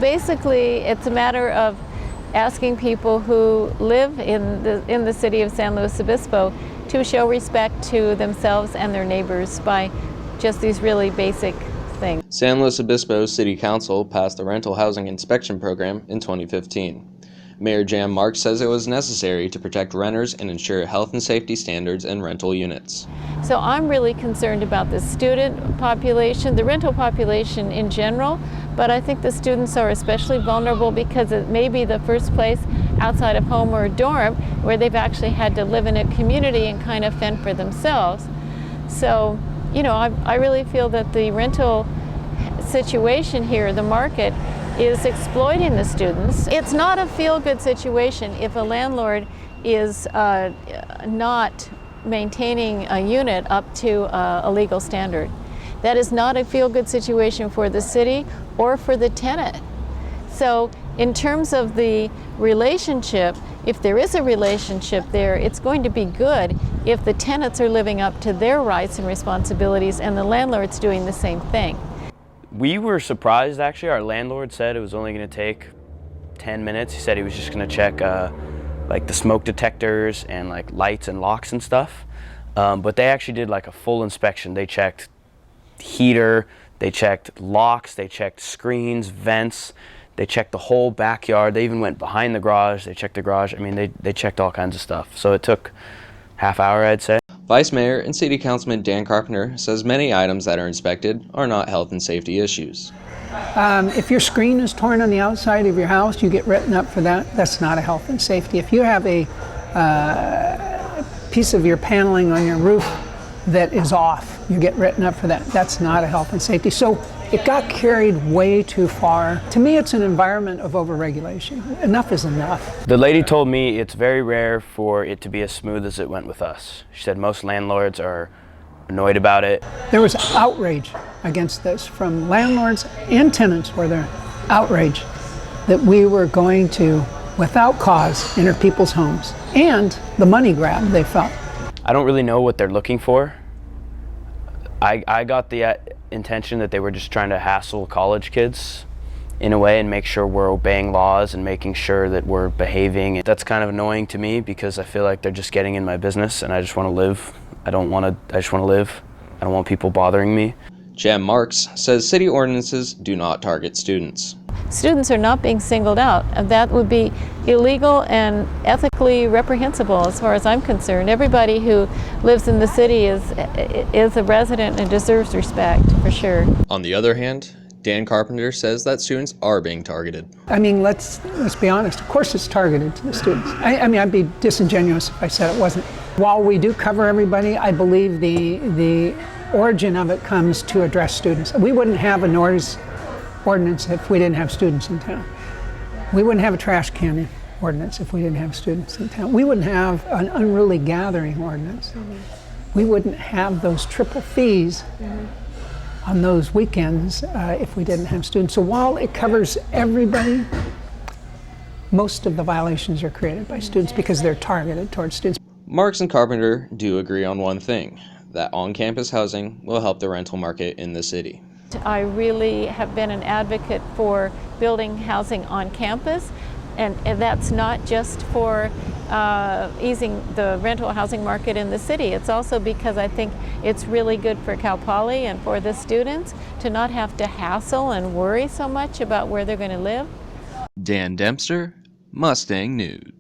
basically, it's a matter of asking people who live in the city of San Luis Obispo to show respect to themselves and their neighbors by just these really basic things. San Luis Obispo City Council passed the rental housing inspection program in 2015. Mayor Jan Marks says it was necessary to protect renters and ensure health and safety standards in rental units. So I'm really concerned about the student population, the rental population in general, but I think the students are especially vulnerable because it may be the first place outside of home or a dorm where they've actually had to live in a community and kind of fend for themselves. So, you know, I really feel that the rental situation here, the market, is exploiting the students. It's not a feel-good situation if a landlord is not maintaining a unit up to a legal standard. That is not a feel-good situation for the city or for the tenant. So in terms of the relationship, if there is a relationship there, it's going to be good if the tenants are living up to their rights and responsibilities and the landlord's doing the same thing. We were surprised, actually. Our landlord said it was only going to take 10 minutes. He said he was just going to check like the smoke detectors and like lights and locks and stuff. But they actually did like a full inspection. They checked heater, they checked locks, they checked screens, vents, they checked the whole backyard. They even went behind the garage, they checked the garage. I mean, they checked all kinds of stuff. So it took half hour, I'd say. Vice Mayor and City Councilman Dan Carpenter says many items that are inspected are not health and safety issues. If your screen is torn on the outside of your house, you get written up for that. That's not a health and safety. If you have a piece of your paneling on your roof that is off, you get written up for that. That's not a health and safety. So it got carried way too far. To me, it's an environment of overregulation. Enough is enough. The lady told me it's very rare for it to be as smooth as it went with us. She said most landlords are annoyed about it. There was outrage against this from landlords and tenants, were there outrage that we were going to, without cause, enter people's homes, and the money grab they felt. I don't really know what they're looking for. I got the intention that they were just trying to hassle college kids in a way and make sure we're obeying laws and making sure that we're behaving. That's kind of annoying to me because I feel like they're just getting in my business and I just want to live. I just want to live. I don't want people bothering me. Jan Marks says city ordinances do not target students. Students are not being singled out, and that would be illegal and ethically reprehensible as far as I'm concerned. Everybody who lives in the city is a resident and deserves respect, for sure. On the other hand, Dan Carpenter says that students are being targeted. I mean, let's be honest. Of course it's targeted to the students. I mean, I'd be disingenuous if I said it wasn't. While we do cover everybody, I believe the origin of it comes to address students. We wouldn't have a noise ordinance if we didn't have students in town. We wouldn't have a trash can ordinance if we didn't have students in town. We wouldn't have an unruly gathering ordinance. We wouldn't have those triple fees on those weekends if we didn't have students. So while it covers everybody, most of the violations are created by students because they're targeted towards students. Marks and Carpenter do agree on one thing, that on-campus housing will help the rental market in the city. I really have been an advocate for building housing on campus, and that's not just for easing the rental housing market in the city. It's also because I think it's really good for Cal Poly and for the students to not have to hassle and worry so much about where they're going to live. Dan Dempster, Mustang News.